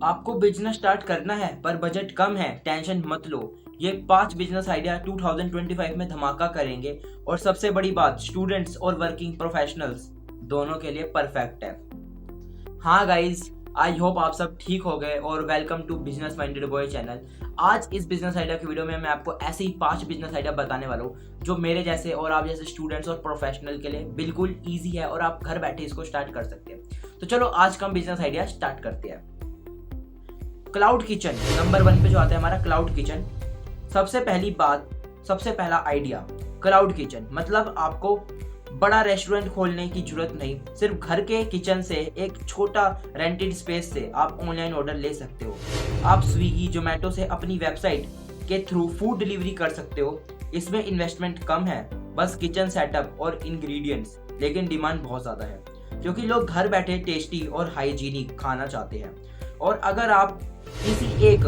आपको business start करना है पर बजट कम है, टेंशन मत लो। ये 5 बिजनेस आइडिया 2025 में धमाका करेंगे और सबसे बड़ी बात, स्टूडेंट्स और वर्किंग प्रोफेशनल्स दोनों के लिए परफेक्ट है। हाँ गाइज, आई होप आप सब ठीक हो गए और welcome to business minded boy channel. आज इस बिजनेस आइडिया की वीडियो में मैं आपको ऐसे ही 5 बिजनेस आइडिया बताने वाला हूँ जो मेरे जैसे और आप जैसे स्टूडेंट्स और प्रोफेशनल के लिए बिल्कुल ईजी है और आप घर बैठे इसको स्टार्ट कर सकते हैं। तो चलो आज का हम बिजनेस आइडिया स्टार्ट करते हैं। क्लाउड किचन नंबर 1 पे जो आता है हमारा क्लाउड किचन। सबसे पहली बात, सबसे पहला आइडिया, क्लाउड किचन मतलब आपको बड़ा रेस्टोरेंट खोलने की जरूरत नहीं, सिर्फ घर के किचन से एक छोटा रेंटेड स्पेस से आप ऑनलाइन ऑर्डर ले सकते हो। आप स्विगी जोमेटो से अपनी वेबसाइट के थ्रू फूड डिलीवरी कर सकते हो। इसमें इन्वेस्टमेंट कम है, बस किचन सेटअप और इंग्रेडिएंट्स, लेकिन डिमांड बहुत ज़्यादा है क्योंकि लोग घर बैठे टेस्टी और हाइजीनिक खाना चाहते हैं। और अगर आप किसी एक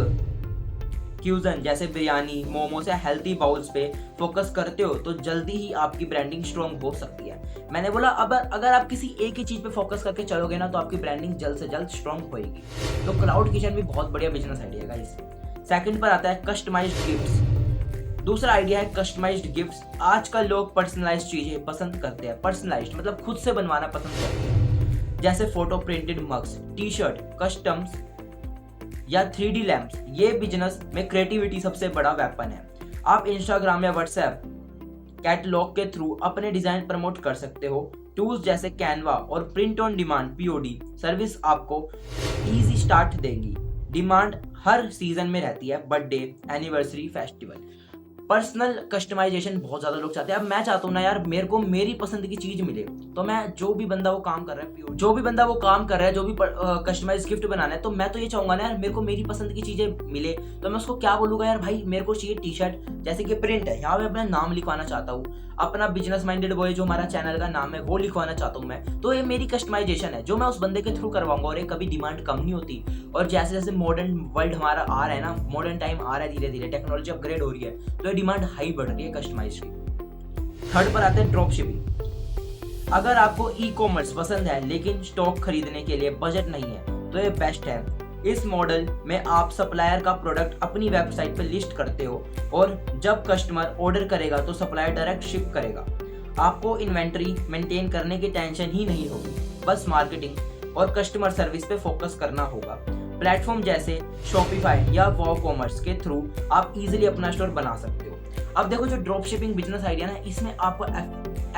फ्यूजन जैसे बिरयानी, मोमोस या हेल्थी बाउल्स पे फोकस करते हो तो जल्दी ही आपकी ब्रांडिंग स्ट्रॉन्ग हो सकती है। मैंने बोला अब अगर आप किसी एक ही चीज पे फोकस करके चलोगे ना तो आपकी ब्रांडिंग जल्द से जल्द स्ट्रॉन्ग होएगी। तो क्लाउड किचन भी बहुत बढ़िया बिजनेस आइडिया है गाइस। सेकंड पर आता है कस्टमाइज्ड गिफ्ट्स। दूसरा आइडिया है कस्टमाइज्ड गिफ्ट्स। आजकल लोग पर्सनलाइज्ड चीजें पसंद करते हैं। पर्सनलाइज्ड मतलब खुद से बनवाना पसंद करते हैं, जैसे photo printed mugs, T shirt, customs या 3D लैंप्स। ये बिजनेस में क्रिएटिविटी सबसे बड़ा वेपन है। आप इंस्टाग्राम या व्हाट्सएप कैटलॉग के थ्रू अपने डिजाइन प्रमोट कर सकते हो। टूल्स जैसे कैनवा और print on demand POD service आपको इजी स्टार्ट देंगी। डिमांड हर सीजन में रहती है, birthday, anniversary, festival. Personal customisation बहुत ज्यादा लोग चाहते हैं। अब मैं चाहता हूँ ना यार, मेरे को मेरी पसंद की चीज मिले, तो मैं जो भी बंदा वो काम कर रहा है, जो भी बंदा वो काम कर रहा है, जो भी कस्टमाइज गिफ्ट बनाना है, तो मैं तो ये चाहूंगा ना यार मेरे को मेरी पसंद की चीजें मिले। तो मैं उसको क्या बोलूंगा, यार भाई मेरे को चाहिए टी शर्ट जैसे कि प्रिंट है, यहाँ पे अपना नाम लिखवाना चाहता हूँ, अपना बिजनेस माइंडेड बॉय जो हमारा चैनल का नाम है वो लिखवाना चाहता हूँ मैं। तो ये मेरी कस्टमाइजेशन है जो मैं उस बंदे के थ्रू करवाऊंगा और ये कभी डिमांड कम नहीं होती। और जैसे जैसे मॉडर्न वर्ल्ड हमारा आ रहा है ना, मॉडर्न टाइम आ रहा है, धीरे धीरे टेक्नोलॉजी अपग्रेड हो रही है, तो ये डिमांड हाई बढ़ रही है कस्टमाइज की। थर्ड पर आते हैं ड्रॉप शिपिंग। अगर आपको ई कॉमर्स पसंद है लेकिन स्टॉक खरीदने के लिए बजट नहीं है तो ये बेस्ट है। इस मॉडल में आप सप्लायर का प्रोडक्ट अपनी वेबसाइट पर लिस्ट करते हो और जब कस्टमर ऑर्डर करेगा तो सप्लायर डायरेक्ट शिप करेगा। आपको इन्वेंटरी मेंटेन करने की टेंशन ही नहीं होगी, बस मार्केटिंग और कस्टमर सर्विस पे फोकस करना होगा। प्लेटफॉर्म जैसे शॉपिफाई या वॉव कॉमर्स के थ्रू आप इजीली अपना स्टोर बना सकते हो। अब देखो जो ड्रॉप शिपिंग बिजनेस आइडिया ना, इसमें आपको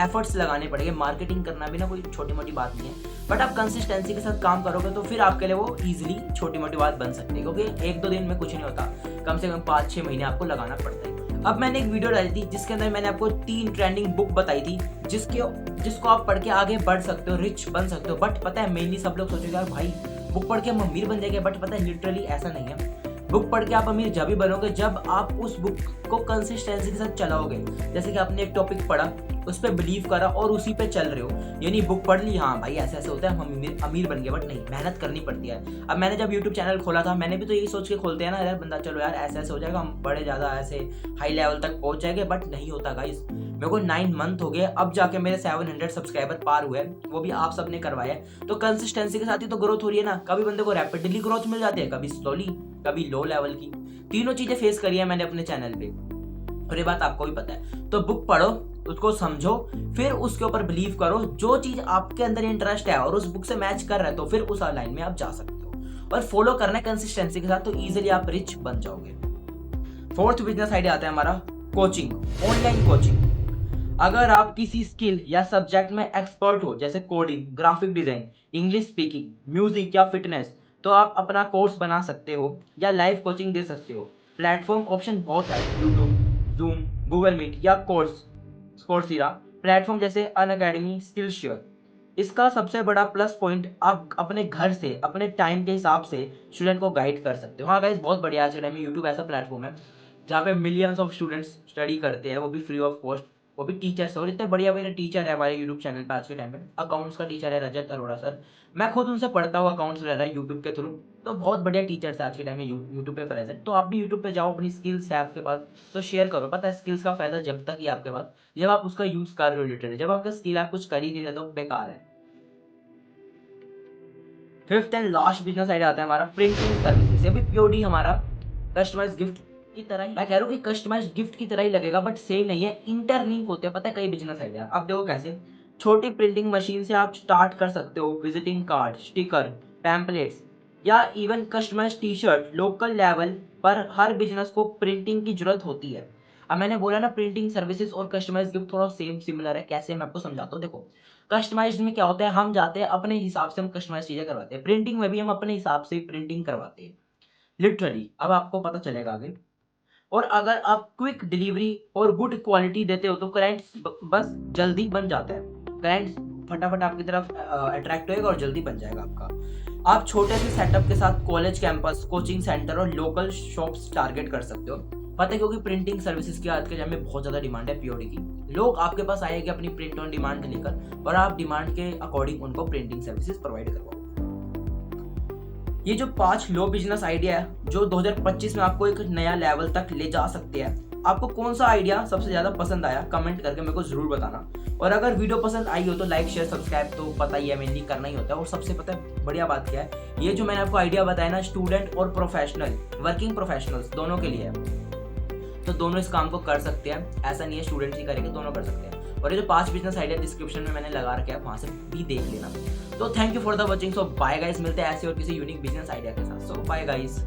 एफर्ट्स लगाने पड़ेंगे। मार्केटिंग करना भी ना कोई छोटी मोटी बात नहीं है, बट आप कंसिस्टेंसी के साथ काम करोगे तो फिर आपके लिए वो इजीली छोटी मोटी बात बन सकती है, क्योंकि 1-2 दिन में कुछ नहीं होता, कम से कम 5-6 महीने आपको लगाना पड़ता है। अब मैंने एक वीडियो डाली थी जिसके अंदर मैंने आपको 3 ट्रेंडिंग बुक बताई थी जिसको आप पढ़ के आगे बढ़ सकते हो, रिच बन सकते हो। बट पता है मेनली सब लोग सोचेंगे यार भाई बुक पढ़ के हम अमीर बन जाएंगे, बट पता है लिटरली ऐसा नहीं है। बुक पढ़ के आप अमीर जब भी बनोगे जब आप उस बुक को कंसिस्टेंसी के साथ चलाओगे। जैसे कि आपने एक टॉपिक पढ़ा, उस पर बिलीव करा और उसी पे चल रहे हो, यानी बुक पढ़ ली, हाँ भाई ऐसे ऐसे होता है, हम अमीर बन गए, बट नहीं, मेहनत करनी पड़ती है। अब मैंने जब यूट्यूब चैनल खोला था, मैंने भी तो यही सोच के खोलते हैं ना यार बंदा, चलो यार ऐसे ऐसे हो जाएगा, हम बड़े ज़्यादा ऐसे हाई लेवल तक पहुंच जाएंगे, बट नहीं होता गाइस। मेरे को 9 मंथ हो गए, अब जाके मेरे 700 सब्सक्राइबर पार हुए, वो भी आप सबने करवाया। तो कंसिस्टेंसी के साथ ही तो ग्रोथ हो रही है ना। कभी बंदे को रैपिडली ग्रोथ मिल जाती है, कभी स्लोली, कभी लो लेवल की। तीनों चीजें फेस करी है मैंने अपने चैनल पे और ये बात आपको भी पता है। तो बुक पढ़ो, उसको समझो, फिर उसके ऊपर बिलीव करो। जो चीज आपके अंदर इंटरेस्ट है और उस बुक से मैच कर रहा है तो फिर उस लाइन में आप जा सकते हो और फॉलो करना है कंसिस्टेंसी के साथ, तो इजीली आप रिच बन जाओगे। फोर्थ बिजनेस आइडिया आता है हमारा कोचिंग, ऑनलाइन कोचिंग। अगर आप किसी स्किल या सब्जेक्ट में एक्सपर्ट हो, जैसे coding, graphic design, English speaking, music या फिटनेस, तो आप अपना कोर्स बना सकते हो या लाइव कोचिंग दे सकते हो। प्लेटफॉर्म ऑप्शन बहुत है, यूट्यूब, जूम, गूगल मीट या कोर्सेरा। प्लेटफॉर्म जैसे अनअकैडमी, स्किलशेयर। इसका सबसे बड़ा प्लस पॉइंट, आप अपने घर से अपने टाइम के हिसाब से स्टूडेंट को गाइड कर सकते हो। हाँ गाइस, बहुत बढ़िया आज के टाइम में यूट्यूब ऐसा प्लेटफॉर्म है जहाँ पे मिलियंस ऑफ स्टूडेंट्स स्टडी करते हैं, वो भी फ्री ऑफ कॉस्ट, वो भी टीचर्स। और इतने बढ़िया बढ़िया टीचर है हमारे यूट्यूब चैनल पे आज के टाइम पे। अकाउंट्स का टीचर है रजत अरोड़ा सर, मैं खुद उनसे पढ़ता हूँ अकाउंट्स वगैरह यूट्यूब के थ्रू। तो बहुत बढ़िया टीचर्स है आज के टाइम में यूट्यूब पे प्रेजेंट। तो आप भी यूट्यूब पे जाओ, अपनी स्किल्स है आपके पास तो शेयर करो। पता है स्किल्स का फायदा जब तक ही आपके पास, जब आप उसका यूज कर रहे हो रिलेटेड। जब आपका स्किल आप कुछ कर ही नहीं रहे तो बेकार है। Fifth and last business idea आता है हमारा प्रिंटिंग सर्विसेज। अभी पीओडी हमारा कस्टमाइज गिफ्ट की तरह ही, मैं कह रहा हूँ कि कस्टमाइज गिफ्ट की तरह ही लगेगा, बट सेम नहीं है, इंटरलिंक होते हैं। पता है कई बिजनेस आइडिया, अब देखो कैसे। छोटी प्रिंटिंग मशीन से आप स्टार्ट कर सकते हो, विजिटिंग कार्ड, स्टिकर, पैम्पलेट्स या even customise T shirt. Local level पर हर बिजनेस को प्रिंटिंग की जरूरत होती है। अब मैंने बोला ना, प्रिंटिंग सर्विसेज और कस्टमाइज गिफ्ट थोड़ा सेम सिमिलर है। कैसे, मैं आपको समझाता हूँ। देखो, कस्टमाइज्ड में क्या होता है, हम जाते हैं अपने हिसाब से, हम कस्टमाइज चीजें करवाते हैं। प्रिंटिंग में भी हम अपने हिसाब से प्रिंटिंग करवाते हैं, लिटरली। अब आपको पता चलेगा आगे। और अगर आप क्विक डिलीवरी और गुड क्वालिटी देते हो तो क्लाइंट्स बस जल्दी बन जाता है। क्लाइंट्स फटाफट आपकी तरफ अट्रैक्ट होएगा और जल्दी बन जाएगा आपका। आप छोटे से सेटअप के साथ कॉलेज कैंपस, कोचिंग सेंटर और लोकल शॉप्स टारगेट कर सकते हो। पता है, क्योंकि प्रिंटिंग सर्विसेज की आज के टाइम में बहुत ज़्यादा डिमांड है पीओडी की। लोग आपके पास आएंगे अपनी प्रिंट ऑन डिमांड लेकर, और आप डिमांड के अकॉर्डिंग उनको प्रिंटिंग सर्विसेज प्रोवाइड करवाओ। ये जो 5 लो बिजनेस आइडिया है जो 2025 में आपको एक नया लेवल तक ले जा सकते हैं, आपको कौन सा आइडिया सबसे ज्यादा पसंद आया, कमेंट करके मेरे को जरूर बताना। और अगर वीडियो पसंद आई हो तो लाइक, शेयर, सब्सक्राइब तो पता ही है, मेनली करना ही होता है। और सबसे पता है बढ़िया बात क्या है, ये जो मैंने आपको आइडिया बताया ना, स्टूडेंट और प्रोफेशनल, वर्किंग प्रोफेशनल्स दोनों के लिए है। तो दोनों इस काम को कर सकते हैं, ऐसा नहीं है स्टूडेंट्स ही करेंगे, दोनों कर सकते हैं। और ये जो 5 बिजनेस आइडिया डिस्क्रिप्शन में मैंने लगा रखे हैं, वहां से भी देख लेना। तो thank you for the watching. So bye guys, मिलते हैं ऐसे और किसी यूनिक बिजनेस आइडिया के साथ। सो बाय गाइस।